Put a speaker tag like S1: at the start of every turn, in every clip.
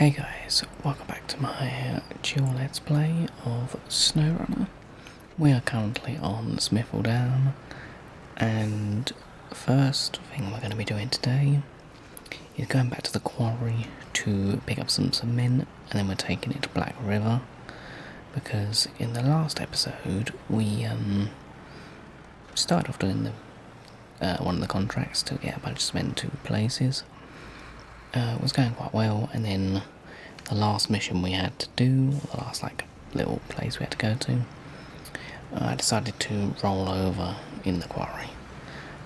S1: Hey guys, welcome back to my chill let's play of Snowrunner. We are currently on Smithville Down, and first thing we're going to be doing today is going back to the quarry to pick up some cement, and then we're taking it to Black River, because in the last episode we started off doing one of the contracts to get a bunch of cement to places. It was going quite well, and then the last mission we had to do, the last little place we had to go to, I decided to roll over in the quarry.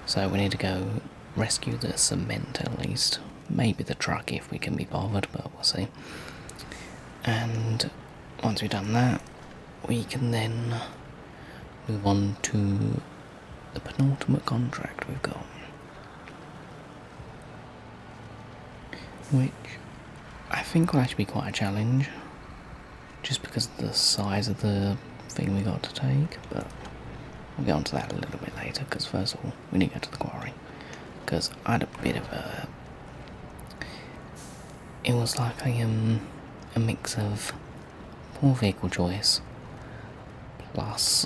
S1: So we need to go rescue the cement at least, maybe the truck if we can be bothered, but we'll see. And once we've done that, we can then move on to the penultimate contract we've got, which I think will actually be quite a challenge, just because of the size of the thing we got to take, but we'll get onto that a little bit later, because first of all, we need to go to the quarry, because I had a bit of a... It was like a mix of poor vehicle choice, plus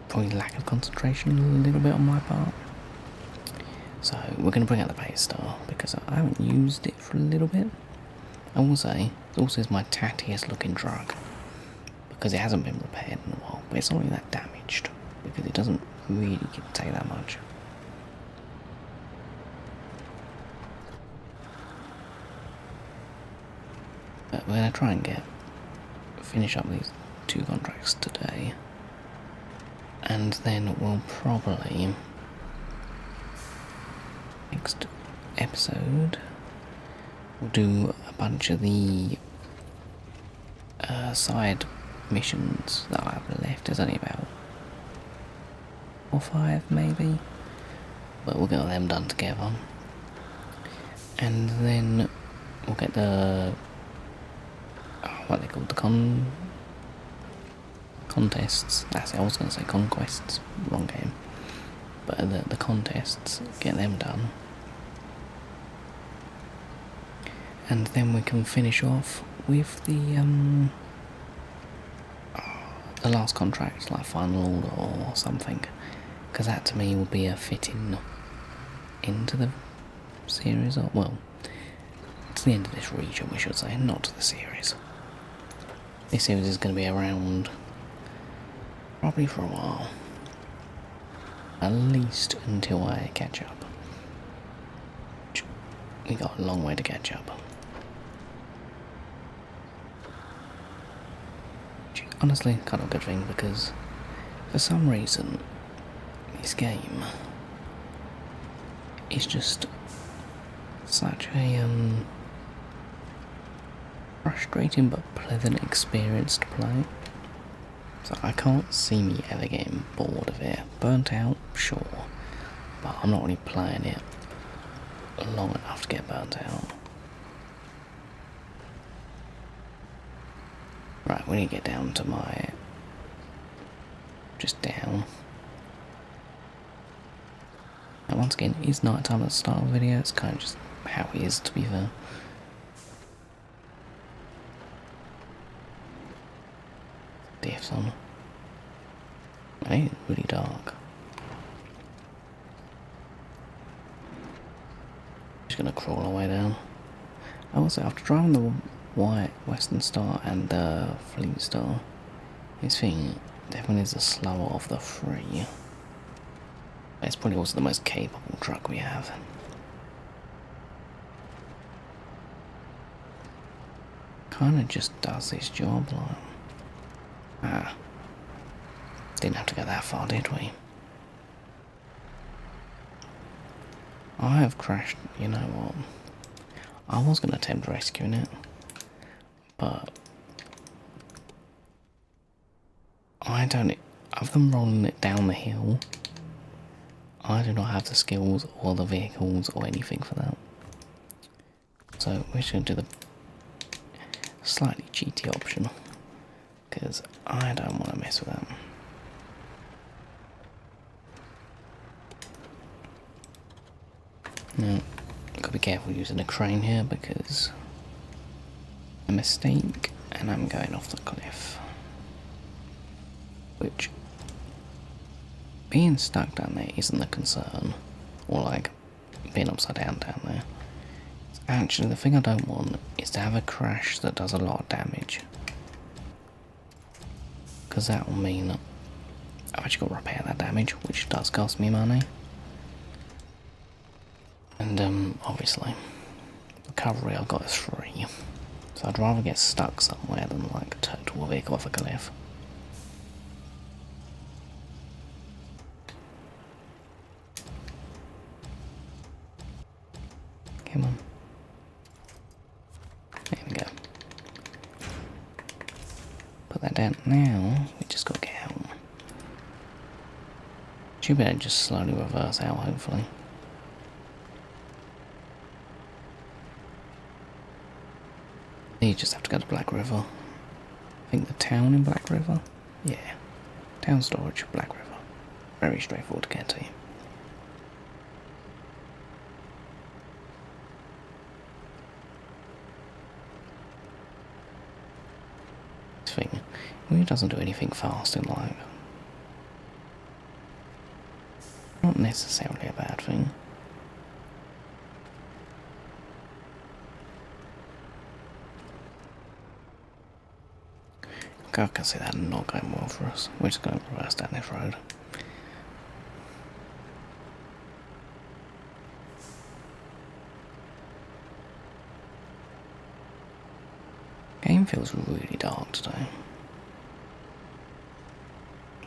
S1: probably lack of concentration a little bit on my part. So we're going to bring out the Pace Star because I haven't used it for a little bit. I will say, it also is my tattiest looking truck because it hasn't been repaired in a while, but it's not really that damaged because it doesn't really take that much. But we're going to try and finish up these 2 contracts today, and then we'll probably... next episode we'll do a bunch of the side missions that I have left. There's only about 4 or 5 maybe, but we'll get them done together, and then we'll get the what are they called, the contests. That's it, I was going to say conquests, wrong game. But the contests, get them done, and then we can finish off with the last contract, like final order or something, because that to me would be a fitting into the series, or well, to the end of this region we should say, not to the series. This series is going to be around probably for a while. At least until I catch up. We got a long way to catch up. Which, honestly, kind of a good thing, because for some reason this game is just such a frustrating but pleasant experience to play. So I can't see me ever getting bored of it. Burnt out, sure, but I'm not really playing it long enough to get burnt out. Right, we need to get down to my... just down. And once again, it's night time at the start of the video. It's kind of just how it is, to be fair. Diffs on. Hey, it's really dark. Just gonna crawl our way down. I will say, after driving the White Western Star and the Fleet Star, this thing definitely is the slower of the 3. It's probably also the most capable truck we have. Kinda just does this job like... didn't have to go that far, did we? I have crashed, you know what? I was going to attempt rescuing it, but I don't... Other than rolling it down the hill, I do not have the skills or the vehicles or anything for that. So we're just going to do the slightly cheaty option, because I don't want to mess with that. Now, gotta be careful using a crane here because a mistake and I'm going off the cliff. Which, being stuck down there isn't the concern, or like being upside down there. Actually, the thing I don't want is to have a crash that does a lot of damage. Because that will mean I've actually got to repair that damage, which does cost me money. And obviously, recovery I've got is free. So I'd rather get stuck somewhere than like total a vehicle off a cliff. Come on. There we go. Put that down now. We just got to get out. Should be able to just slowly reverse out, hopefully. You just have to go to Black River. I think the town in Black River? Yeah. Town storage, Black River. Very straightforward to get to. This thing really doesn't do anything fast in life. Not necessarily a bad thing. I can see that not going well for us. We're just going to reverse down this road. Game feels really dark today.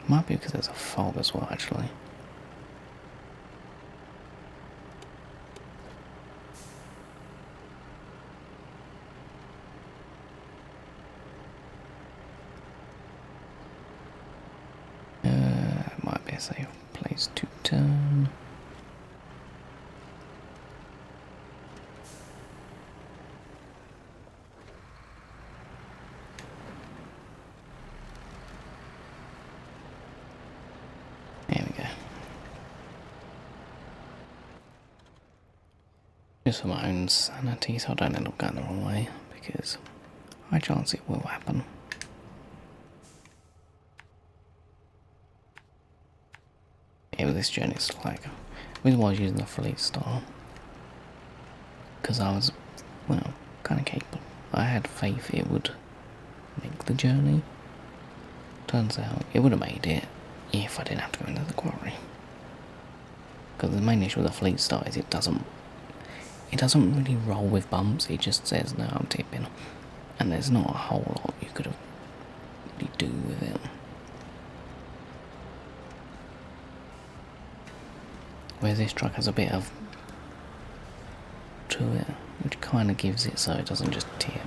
S1: Might be because there's a fog as well, actually. Might be a safe place to turn. There we go. Just for my own sanity, so I don't end up going the wrong way, because high chance it will happen. Yeah, with this journey, it's like, the reason why I was using the fleet style, because I was, well, kind of capable. I had faith it would make the journey. Turns out it would have made it if I didn't have to go into the quarry. Because the main issue with the fleet style is it doesn't really roll with bumps. It just says, no, I'm tipping, and there's not a whole lot you could really do with it. Whereas this truck has a bit of to it, which kind of gives it so it doesn't just tip.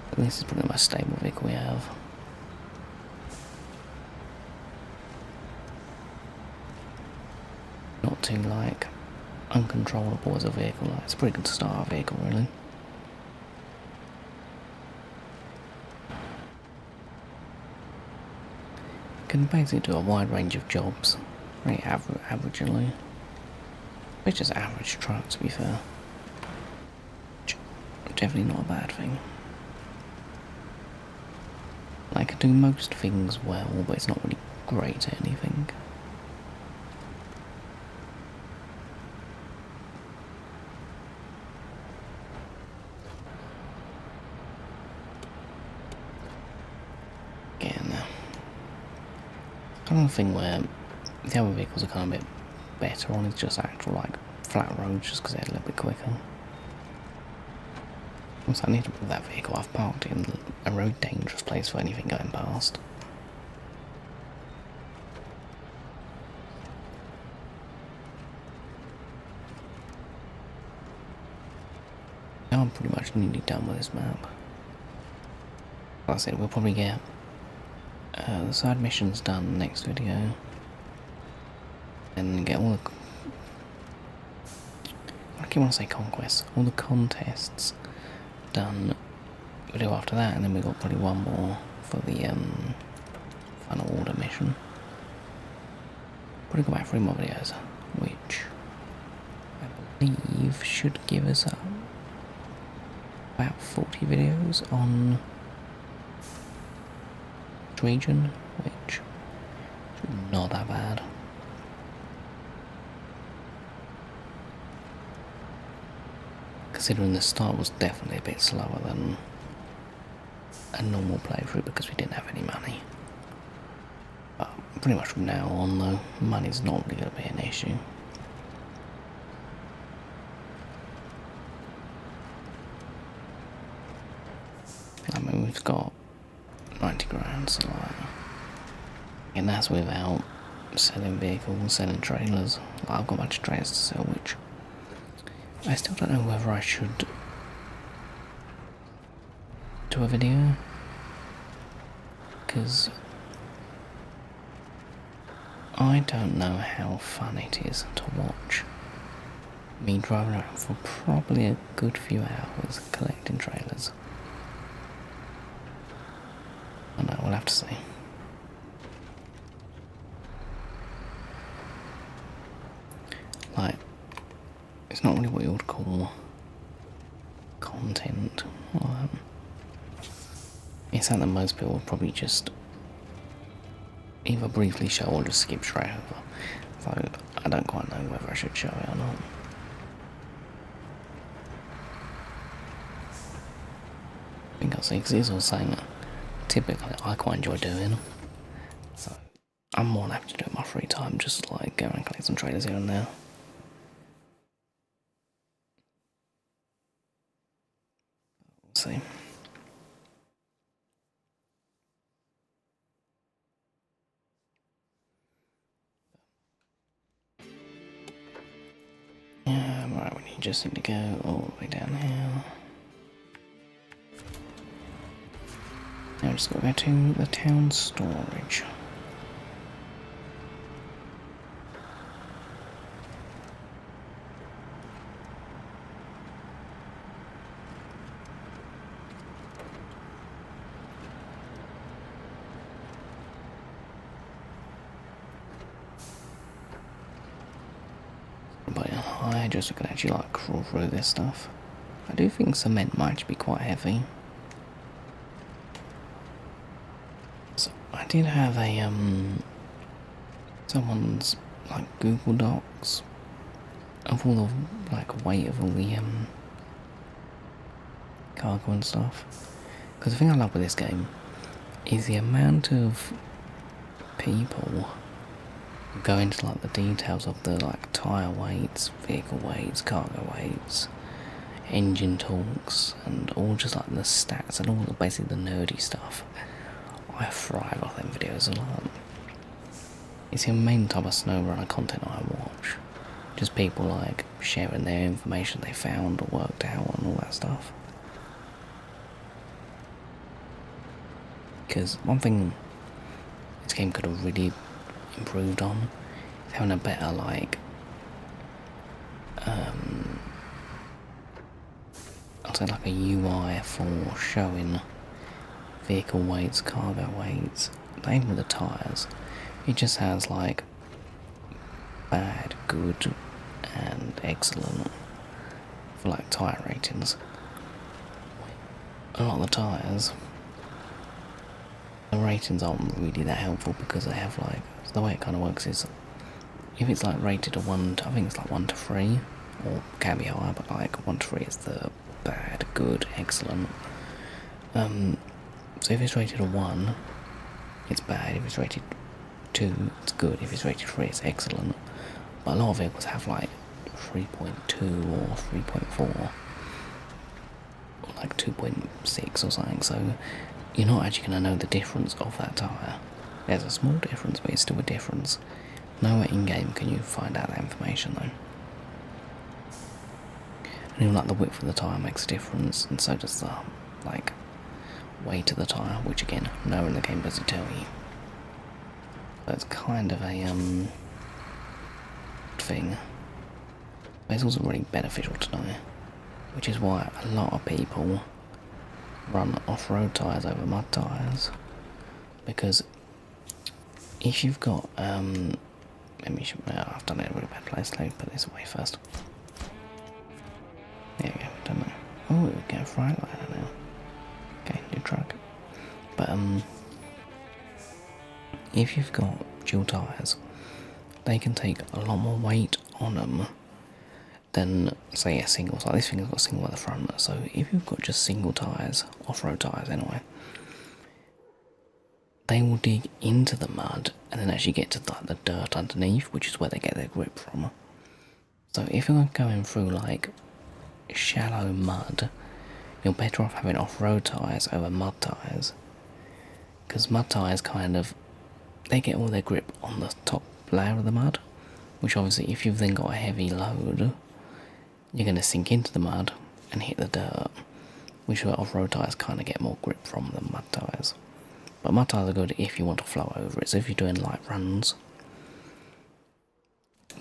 S1: But this is probably the most stable vehicle we have. Not too like uncontrollable as a vehicle. Like, it's a pretty good start vehicle, really. Can basically do a wide range of jobs, very averagely. It's just average truck, to be fair. Definitely not a bad thing. I can do most things well, but it's not really great at anything. Kind of thing where the other vehicles are kind of a bit better on is just actual like flat roads, just because they're a little bit quicker. Also, I need to move that vehicle I've parked in a really dangerous place for anything going past. Now I'm pretty much nearly done with this map. Like I said, we'll probably get the side missions done next video, and get all the, I keep want to say conquests, all the contests done video after that, and then we got probably one more for the final order mission. probably got about 3 more videos, which I believe should give us about 40 videos on each region, which is not that bad. Considering the start was definitely a bit slower than a normal playthrough because we didn't have any money. But pretty much from now on though, money's not really going to be an issue. I mean, we've got 90 grand, so like, and that's without selling vehicles, selling trailers. Like, I've got a bunch of trailers to sell, which I still don't know whether I should do a video, because I don't know how fun it is to watch me driving around for probably a good few hours collecting trailers. I know, we'll have to see. Like, it's not really what you would call content. It's something that most people would probably just either briefly show or just skip straight over. So I don't quite know whether I should show it or not. I think I'll see, because it's all saying that typically I quite enjoy doing. So I'm more than happy to do it in my free time, just like go and collect some trailers here and there. We'll see. Yeah, right, we just need to go all the way down here. Now just go back to the town storage. But I just can actually like crawl through this stuff. I do think cement might be quite heavy. So I did have a someone's like Google Docs of all the like weight of all the cargo and stuff. Because the thing I love with this game is the amount of people who go into like the details of the like tyre weights, vehicle weights, cargo weights, engine torques, and all just like the stats and all the basically the nerdy stuff. I thrive off them videos a lot. It's the main type of SnowRunner content I watch. Just people like sharing their information they found or worked out and all that stuff. Because one thing this game could have really improved on is having a better like I'd say like a UI for showing vehicle weights, cargo weights, even with the tyres. It just has like bad, good and excellent for like tyre ratings. A lot of the tyres, the ratings aren't really that helpful because they have like, the way it kind of works is if it's like rated a 1 to, I think it's like 1 to 3, or can be higher, but like 1 to 3 is the bad, good, excellent. So if it's rated a 1, it's bad. If it's rated 2, it's good. If it's rated 3, it's excellent. But a lot of vehicles have like 3.2 or 3.4, or like 2.6 or something, so you're not actually going to know the difference of that tyre. There's a small difference, but it's still a difference. Nowhere in-game can you find out that information though. And even like the width of the tyre makes a difference, and so does the like weight of the tyre, which again, nowhere in the game does it tell you. So it's kind of a thing. But it's also really beneficial to know, which is why a lot of people run off-road tyres over mud tyres, because if you've got I've done it in a really bad place. Let me put this away first. There we go, done that. Oh, we get a freight liner now. Okay, new truck. But, if you've got dual tyres, they can take a lot more weight on them than, say, a single. So this thing has got a single at the front, so if you've got just single tyres, off-road tyres anyway, they will dig into the mud and then actually get to the dirt underneath, which is where they get their grip from. So if you're going through like shallow mud, you're better off having off-road tyres over mud tyres, because mud tyres they get all their grip on the top layer of the mud, which obviously if you've then got a heavy load, you're going to sink into the mud and hit the dirt, which off-road tyres kind of get more grip from than mud tyres. But mud tyres are good if you want to flow over it, so if you're doing light runs,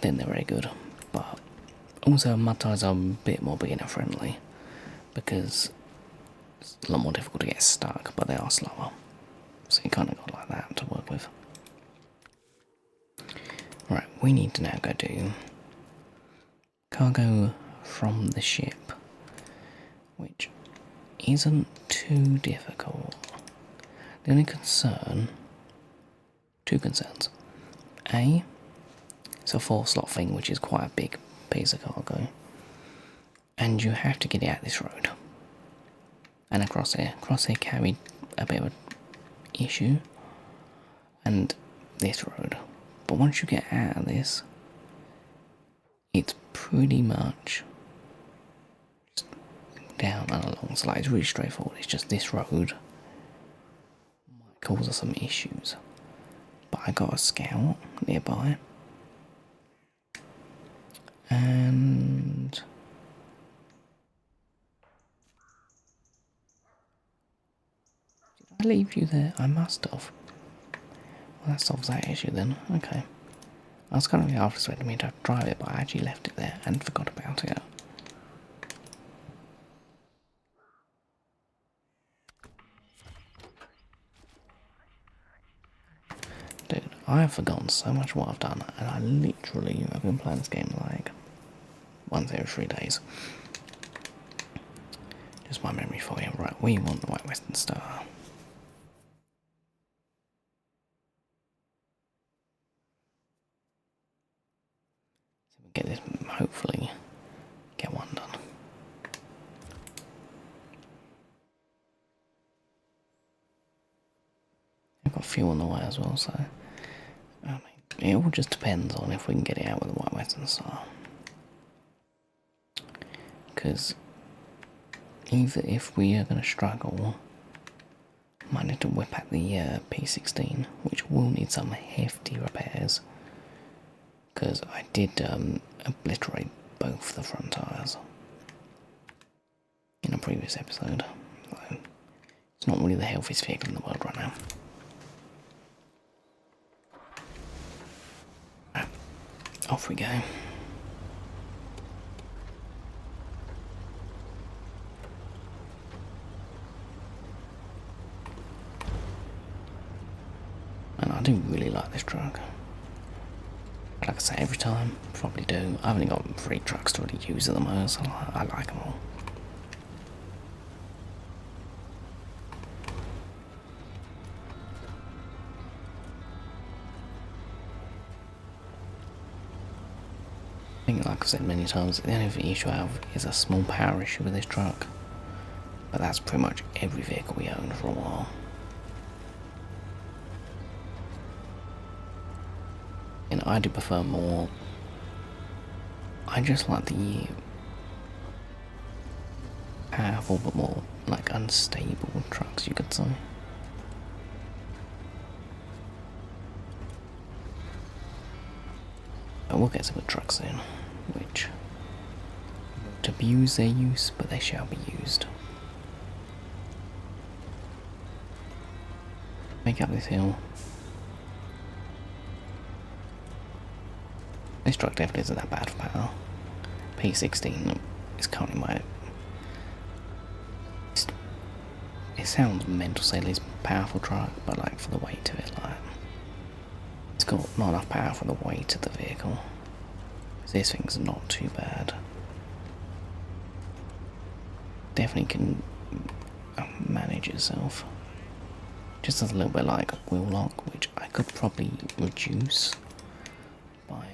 S1: then they're very good. But also mud tyres are a bit more beginner friendly, because it's a lot more difficult to get stuck, but they are slower. So you kind of got like that to work with. Right, we need to now go do cargo from the ship, which isn't too difficult. The only two concerns. A, it's a 4-slot thing, which is quite a big piece of cargo, and you have to get it out this road and across here. Crosshair carried a bit of an issue, and this road. But once you get out of this, it's pretty much just down and along. So like, it's really straightforward. It's just this road might cause us some issues. But I got a scout nearby, and did I leave you there? I must have. Well, that solves that issue then. Okay. I was kind of half expecting me to drive it, but I actually left it there and forgot about it. Dude, I have forgotten so much of what I've done, and I literally have been playing this game like once every 3 days. Just my memory for you. Right, we want the White Western Star. Get this, hopefully get one done. I've got fuel on the way as well, so I mean, it all just depends on if we can get it out with the White Western Star. Because either if we are going to struggle, I might need to whip out the P16, which will need some hefty repairs. Because I did obliterate both the front tyres in a previous episode. So it's not really the healthiest vehicle in the world right now. Right, off we go. And I do really like this truck. Like I say every time, probably do. I've only got 3 trucks to really use at the moment, so I like them all. I think, like I've said many times, the only issue I have is a small power issue with this truck. But that's pretty much every vehicle we own for a while. And I do prefer more. I just like the powerful but more like unstable trucks, you could say. But we'll get some good trucks soon, which won't abuse their use, but they shall be used. Make up this hill. This truck definitely isn't that bad for power. P16 is currently my... It sounds mental to say least powerful truck, but like for the weight of it, like... It's got not enough power for the weight of the vehicle. This thing's not too bad. Definitely can manage itself. Just has a little bit like a wheel lock, which I could probably reduce by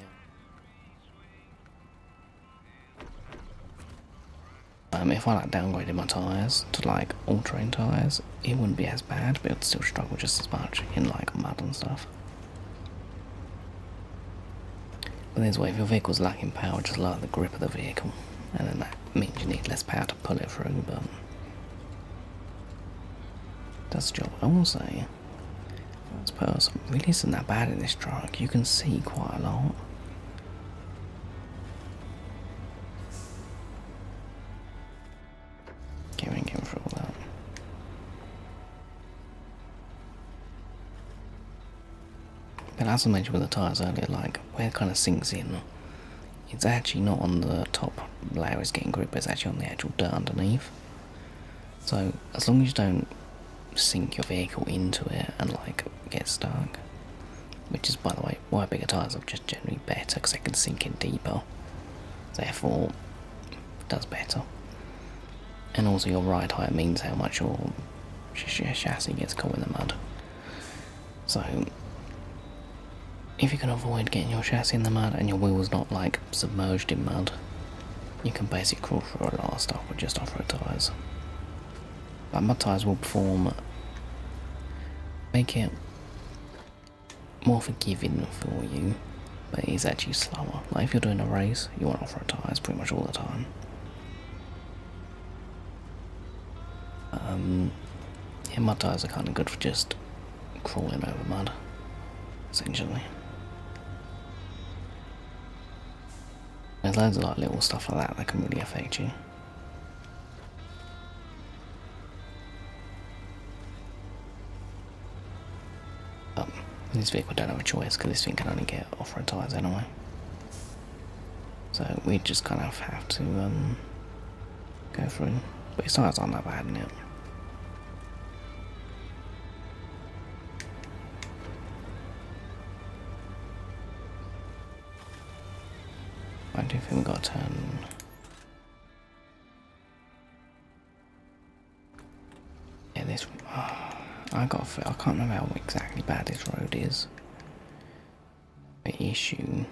S1: if I like downgraded my tyres to like all-terrain tyres, it wouldn't be as bad, but it'd still struggle just as much in like mud and stuff. But this way, if your vehicle's lacking power, just lower the grip of the vehicle, and then that means you need less power to pull it through, but that's the job. I will say, first person really isn't that bad in this truck. You can see quite a lot. Getting through all that. But as I mentioned with the tyres earlier, like where it kind of sinks in, it's actually not on the top layer it's getting grip, but it's actually on the actual dirt underneath. So as long as you don't sink your vehicle into it and like get stuck, which is by the way why bigger tyres are just generally better, because they can sink in deeper, therefore it does better. And also your ride height means how much your chassis gets caught in the mud. So if you can avoid getting your chassis in the mud and your wheels not like submerged in mud, you can basically crawl through a lot of stuff with just off-road tyres. But mud tyres will make it more forgiving for you, but it is actually slower. Like if you're doing a race, you want off-road tyres pretty much all the time. Yeah, mud tyres are kind of good for just crawling over mud, essentially. There's loads of like little stuff like that can really affect you. This vehicle don't have a choice because this thing can only get off-road tyres anyway. So we just kind of have to go through. But his tyres aren't that bad in it. I do think we've got to turn. Yeah, this. I can't remember how exactly bad this road is. The issue.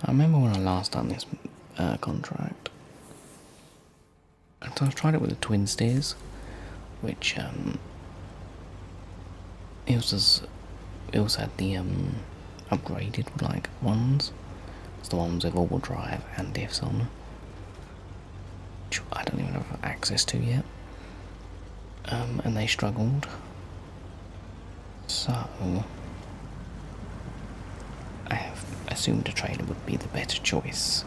S1: I remember when I last done this contract. So I tried it with the twin steers, which it also had the upgraded like ones. It's the ones with all-wheel drive and diffs on, which I don't even have access to yet. And they struggled. So I have assumed a trailer would be the better choice.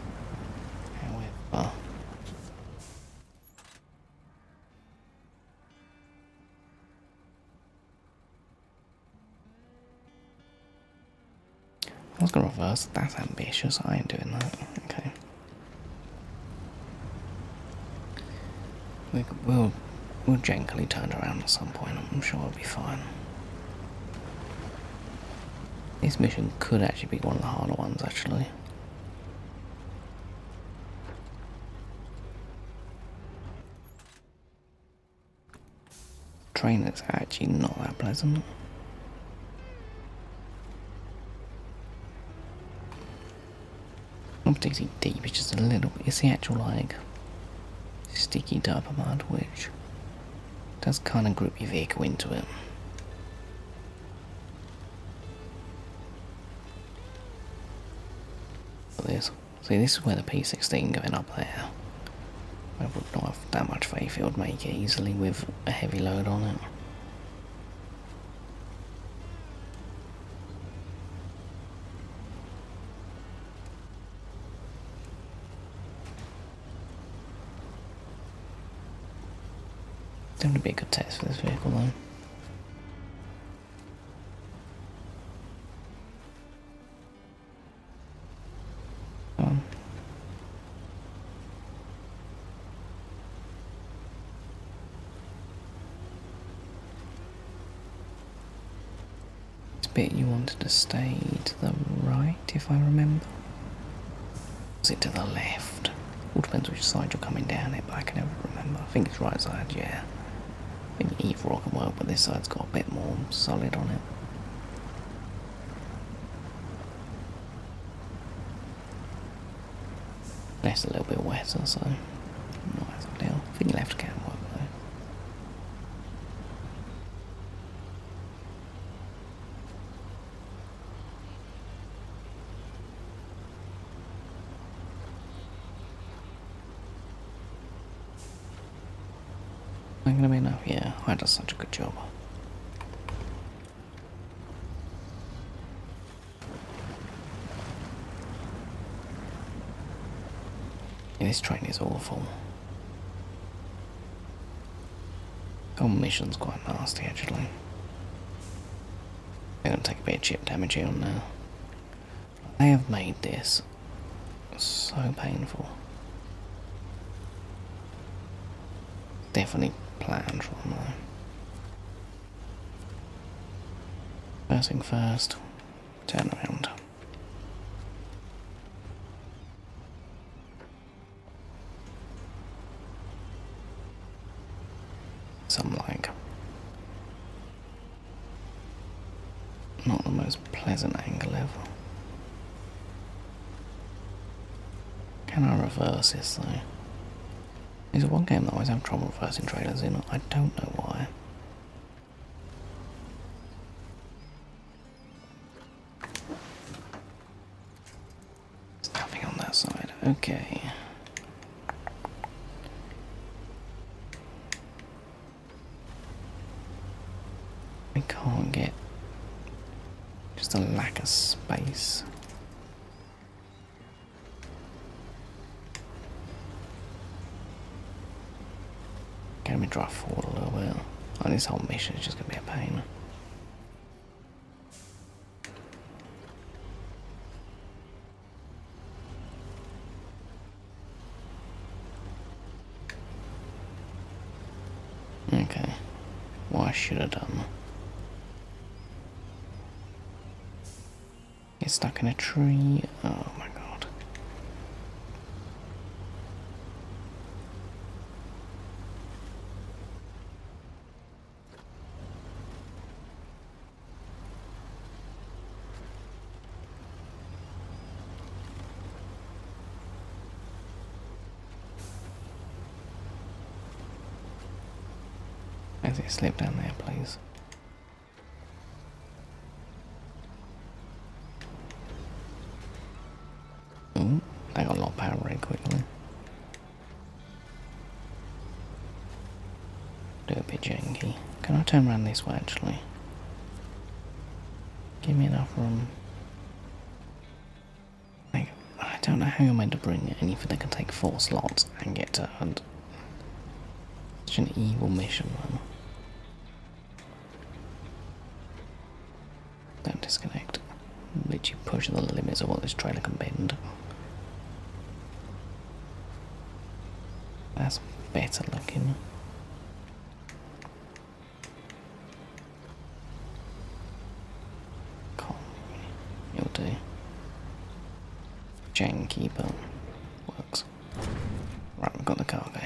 S1: However, I was going to reverse. That's ambitious. I ain't doing that. Okay. We'll gently turn around at some point. I'm sure it'll be fine. This mission could actually be one of the harder ones, actually. Train is actually not that pleasant. Not particularly deep, it's just a little bit. It's the actual like sticky dirt mud which does kind of grip your vehicle into it. This. See, this is where the P16 going up there. I would not have that much faith it would make it easily with a heavy load on it. Definitely be a good test for this vehicle though. bit you wanted to stay to the right, if I remember? Was it to the left? All depends which side you're coming down it, but I can never remember. I think it's right side, yeah. I think either or can work, but this side's got a bit more solid on it. It's a little bit wetter, so not as ideal. I think left can work though. Ain't gonna be enough, yeah. I did such a good job. Yeah, this train is awful. Oh, mission's quite nasty actually. They're gonna take a bit of chip damage here on now. They have made this so painful. Definitely planned from though. First thing first, turn around. Some like not the most pleasant angle ever. Can I reverse this though? There's one game that I always have trouble reversing trailers in. I don't know why. There's nothing on that side. Okay. I can't get just a lack of space. Let me drive forward a little bit. Oh, this whole mission is just gonna be a pain. Okay, what I should have done. Get stuck in a tree. Oh my god. As it slip down there, please. Ooh, I got a lot of power very quickly. Do a bit janky. Can I turn around this way actually? Give me enough room. Like, I don't know how you're meant to bring anything that can take 4 slots and get turned. Such an evil mission, man. Don't disconnect. Literally pushing the limits of what this trailer can bend. That's better looking. You'll do. Janky, but works. Right, we've got the cargo.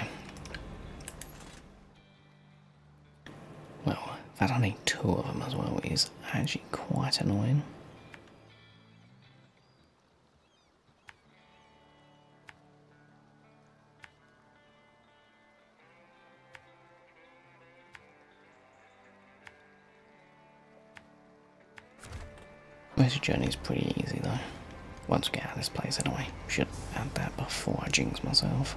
S1: Well, that I need 2 of them as well is actually quite annoying. This journey is pretty easy though. Once we get out of this place anyway. Should add that before I jinx myself.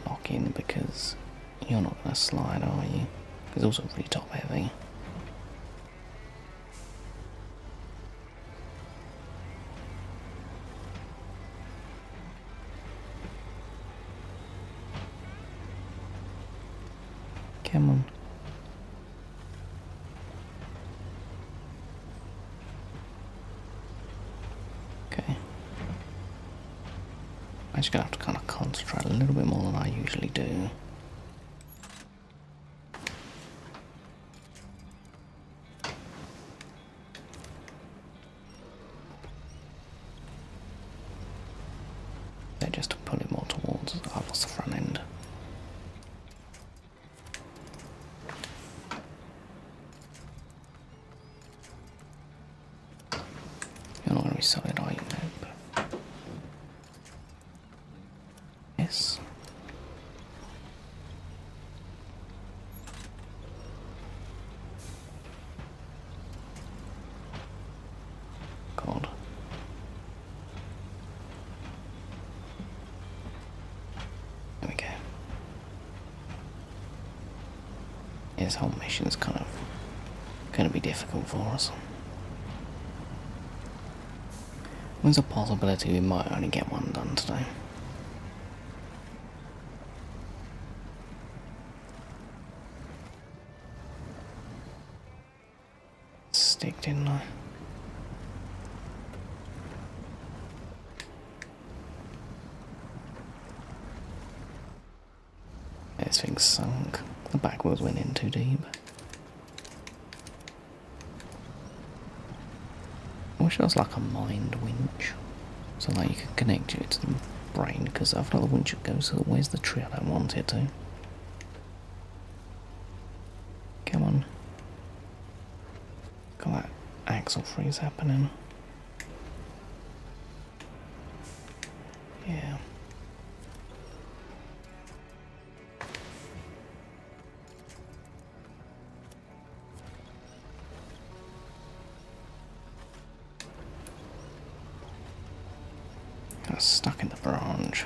S1: Lock in because you're not going to slide, are you? It's also really top heavy. Come on. Okay. I'm just going to have to kind of concentrate a little bit more than I usually do. This whole mission is kind of going to be difficult for us. There's a possibility we might only get one done today. Stick, didn't I? This thing's sunk. The back wheels went in too deep. I wish there was like a mind winch, so that you could connect it to the brain, because I feel like the winch goes to where's the tree I don't want it to. Come on. Got that axle freeze happening. Yeah. Got stuck in the branch.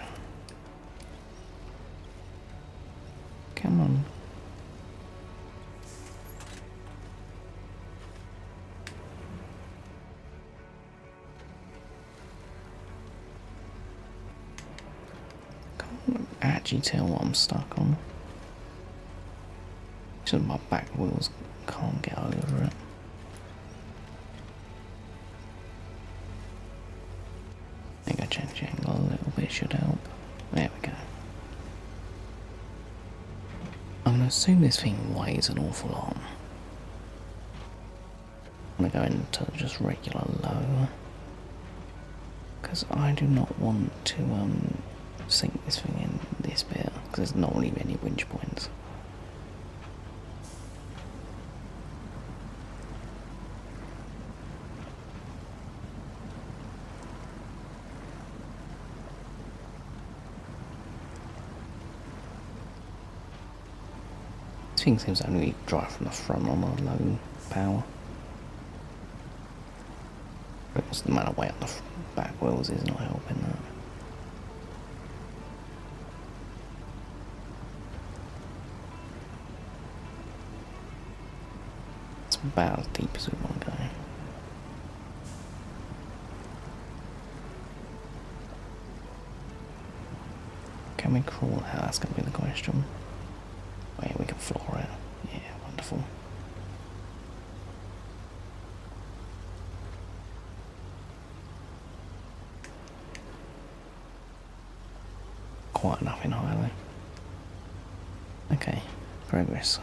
S1: Come on. Can't actually tell what I'm stuck on. Just my back wheels can't get over it. I think I change the angle a little bit, should help. There we go. I'm going to assume this thing weighs an awful lot. I'm going to go into just regular low, because I do not want to sink this thing in this bit, because there's not really many winch points. This thing seems to only drive from the front on a low power. But it's the amount of weight on the back wheels is not helping that. It's about as deep as we want to go. Can we crawl out? That's going to be the question. Wait, we can floor it. Yeah, wonderful. Quite enough in high though. Okay, progress.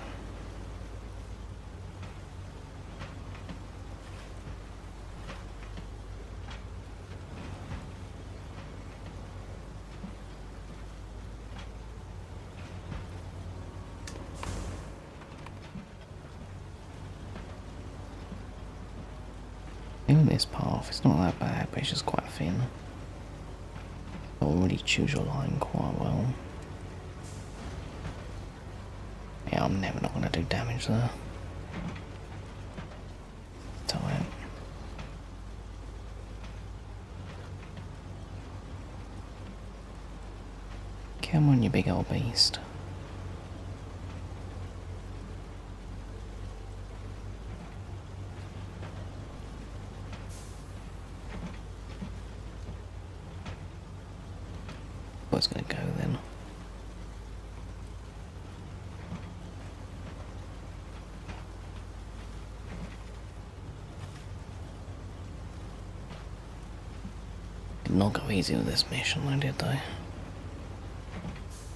S1: Even this path, it's not that bad, but it's just quite thin. You'll really choose your line quite well. Yeah, I'm never not going to do damage there. Tie it. Come on, you big old beast. Where's it going to go then? Did not go easy with this mission though, did they?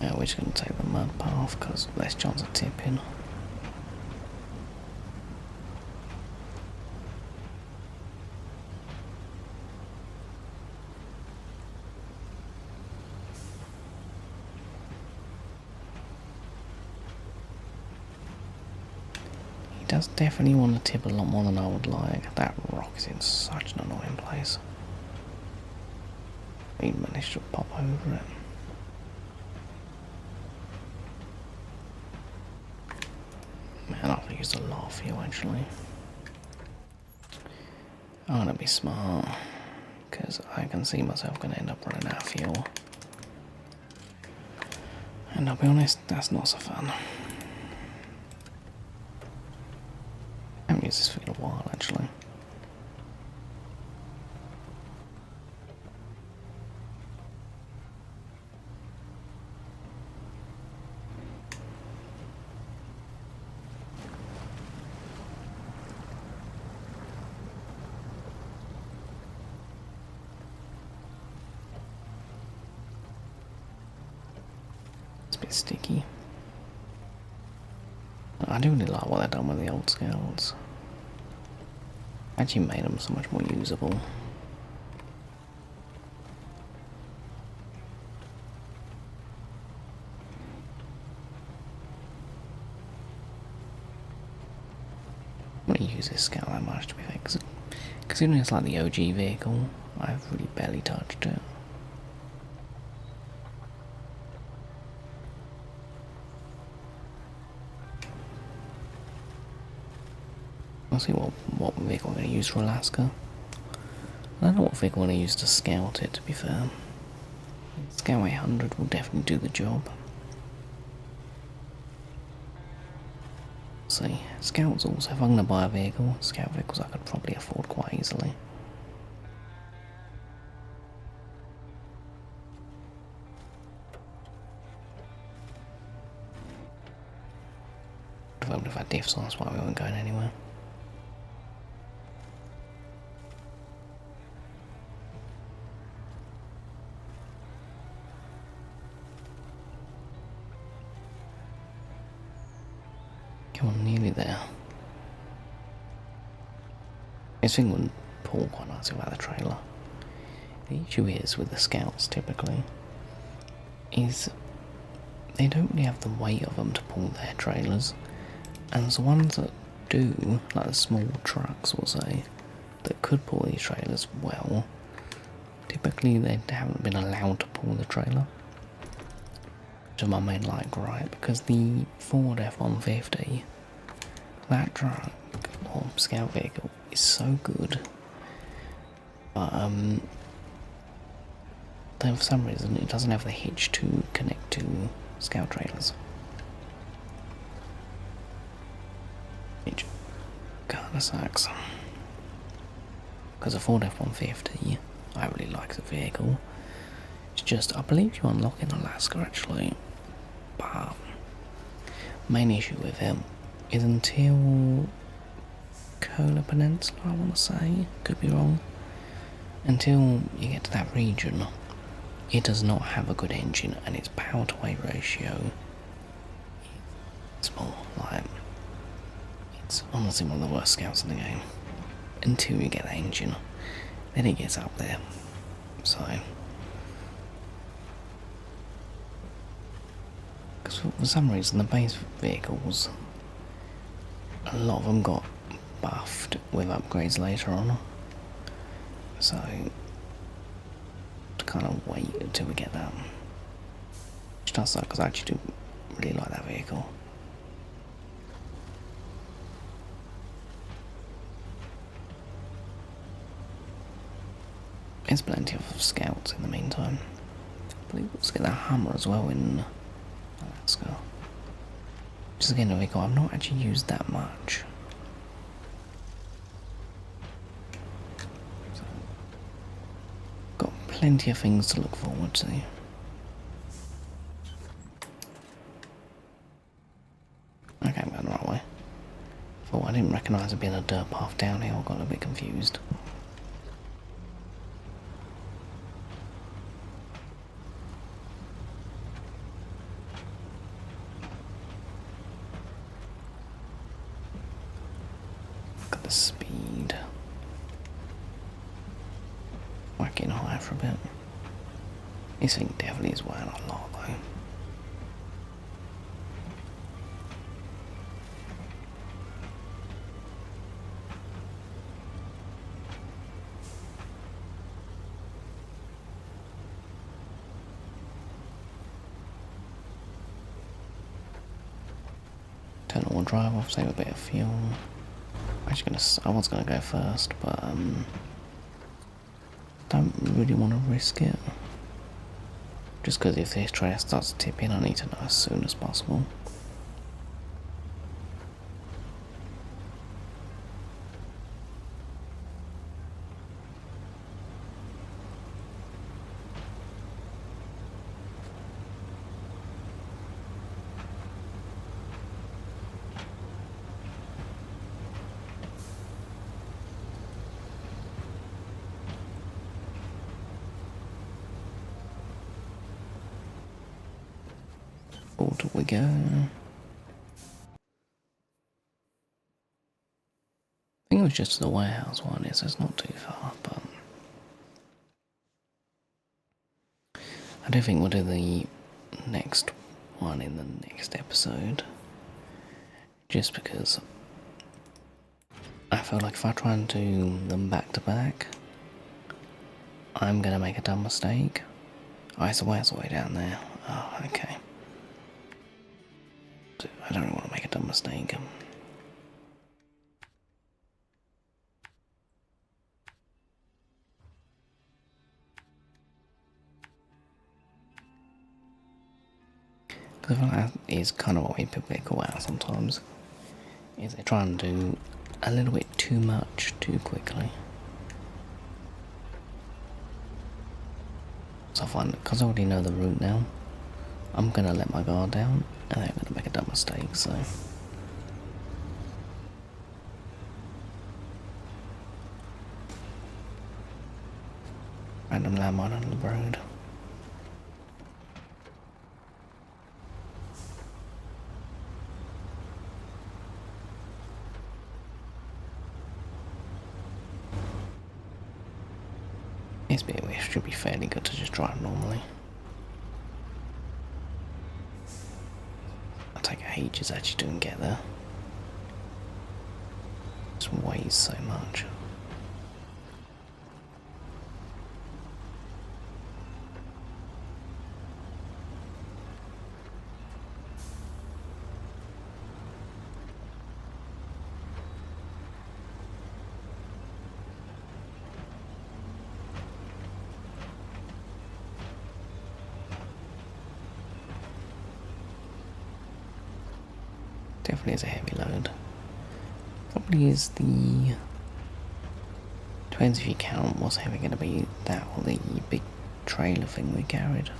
S1: Yeah, we're just going to take the mud path because less chance of tipping. He does definitely want to tip a lot more than I would like. That rock is in such an annoying place. He managed to pop over it. Man, I've used a lot of fuel actually. I'm gonna be smart, because I can see myself gonna end up running out of fuel. And I'll be honest, that's not so fun. used this thing in a while actually. It's a bit sticky. I do really like what they've done with the old scouts. Actually made them so much more usable. I'm going to use this scout that much to be fair, because considering it's like the OG vehicle, I've really barely touched it. I'll see what vehicle I'm going to use for Alaska. I don't know what vehicle I'm going to use to scout it, to be fair. Scout 800 will definitely do the job. See, Scouts also, if I'm going to buy a vehicle, Scout vehicles I could probably afford quite easily. If I would have had diffs on, that's why we weren't going anywhere. Come on, nearly there. This thing wouldn't pull quite nicely without the trailer. The issue is with the Scouts typically is they don't really have the weight of them to pull their trailers, and the ones that do, like the small trucks we'll say, that could pull these trailers well, typically they haven't been allowed to pull the trailer. Which is my main gripe, because the Ford F-150, that truck or Scout vehicle is so good, but then for some reason it doesn't have the hitch to connect to Scout trailers. Which kinda sucks. Because a Ford F-150, I really like the vehicle. It's just, I believe you unlock in Alaska actually, but main issue with it is until Kola Peninsula, I want to say, could be wrong, until you get to that region, it does not have a good engine, and its power to weight ratio is small. Like, it's honestly one of the worst Scouts in the game until you get the engine, then it gets up there. So because for some reason the base vehicles, a lot of them got buffed with upgrades later on, so to kind of wait until we get that, which does suck because I actually do really like that vehicle. There's plenty of Scouts in the meantime. I believe let's get that Hummer as well in Alaska. Just again a vehicle I've not actually used that much. So, got plenty of things to look forward to. Okay, I'm going the right way. Oh, I didn't recognise it being a dirt path down here, I got a bit confused. Got the speed. Whacking higher for a bit. This thing definitely is weighing a lot though. Turn all drive off, save a bit of fuel. I was gonna go first, but don't really want to risk it. Just because if this trailer starts tipping, I need to know as soon as possible. Forward we go. I think it was just the warehouse one, so it's not too far, but I do think we'll do the next one in the next episode, just because I feel like if I try and do them back to back, I'm gonna make a dumb mistake. Oh, it's the way down there. Oh, okay. I don't really want to make a dumb mistake. Because I feel like that is kind of what people get caught out sometimes, is they try and do a little bit too much too quickly. So I find that because I already know the route now, I'm going to let my guard down and then I'm going to make a dumb mistake, so... Random landmine on the road. This bit should be fairly good to just drive normally. I'll take ages actually to get there. It weighs so much. Definitely is a heavy load. Probably is the... Depends if you count what's heavy going to be, that or the big trailer thing we carried.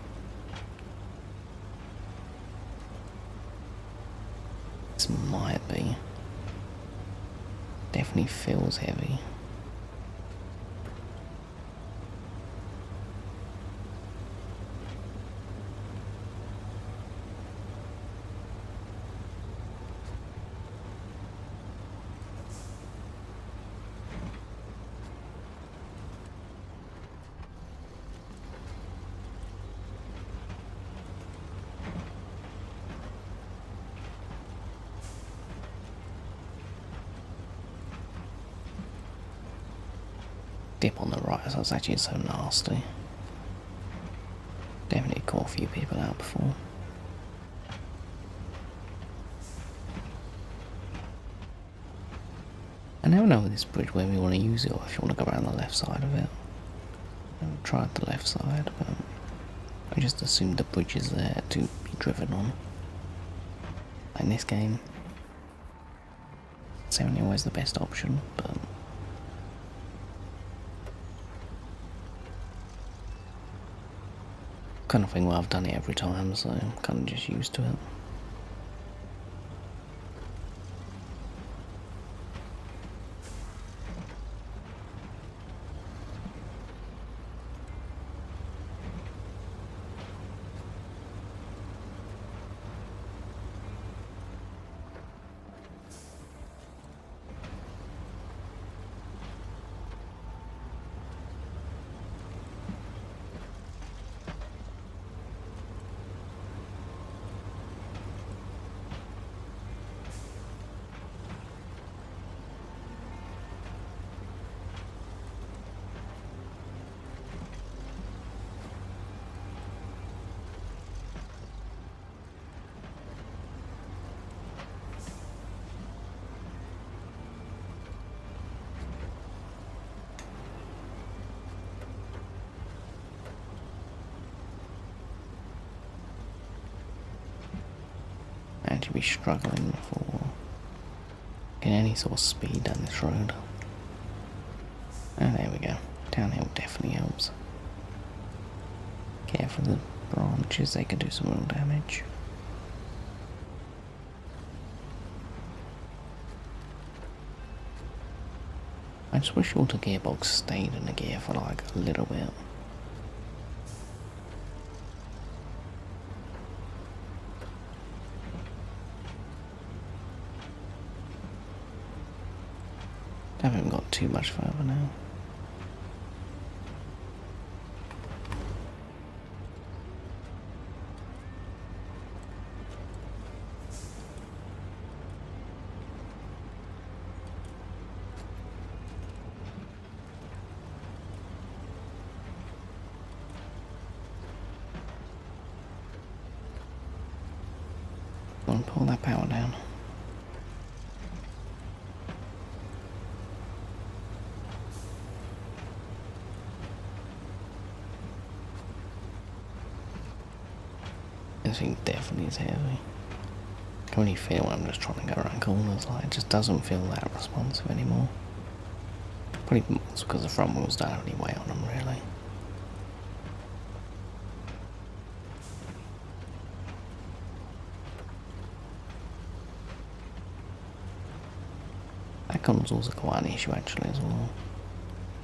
S1: This might be. Definitely feels heavy. Dip on the right, so it's actually so nasty. Definitely caught a few people out before. I never know with this bridge whether you want to use it or if you want to go around the left side of it. I've tried the left side, but I just assumed the bridge is there to be driven on. In this game, it's only always the best option, but kind of thing where I've done it every time, so I'm kind of just used to it. Actually be struggling for getting any sort of speed down this road. And there we go. Downhill definitely helps. Careful of the branches, they can do some real damage. I just wish all the gearbox stayed in the gear for like a little bit. I haven't got too much further now. Go and pull that power down. This thing definitely is heavy. I can really feel when I'm just trying to go around corners, like it just doesn't feel that responsive anymore. Probably it's because the front wheels don't have any weight on them really. That console's quite an issue actually as well.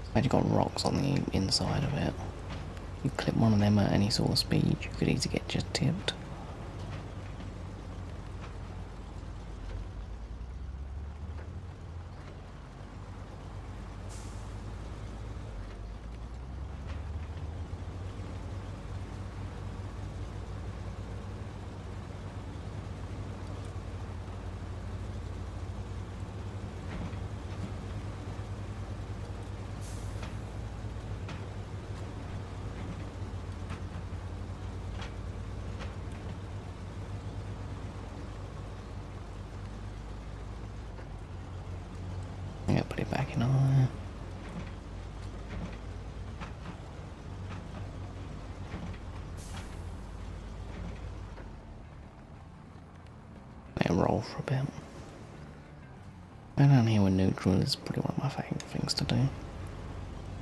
S1: It's actually got rocks on the inside of it. You clip one of them at any sort of speed, you could easily get just tipped. I'm gonna put it back in there. Let it roll for a bit. Going down here with neutral is probably one of my favourite things to do.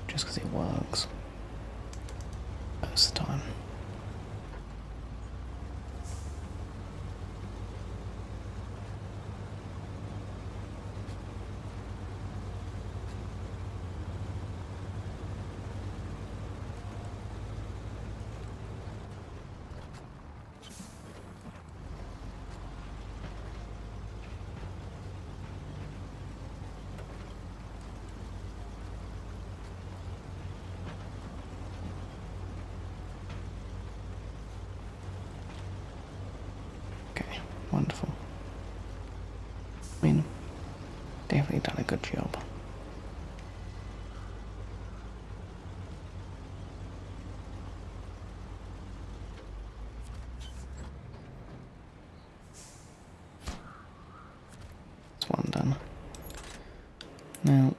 S1: Just because it works most of the time. Wonderful. I mean, definitely done a good job. That's one done. Now,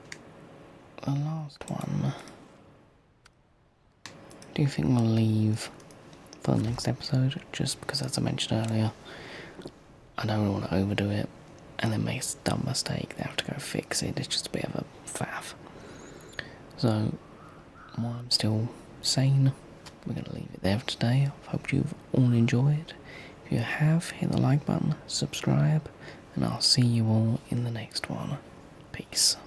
S1: the last one, do you think we'll leave for the next episode? Just because, as I mentioned earlier, I don't really want to overdo it and then make a dumb mistake. They have to go fix it. It's just a bit of a faff. So, while I'm still sane, we're going to leave it there for today. I hope you've all enjoyed. If you have, hit the like button, subscribe, and I'll see you all in the next one. Peace.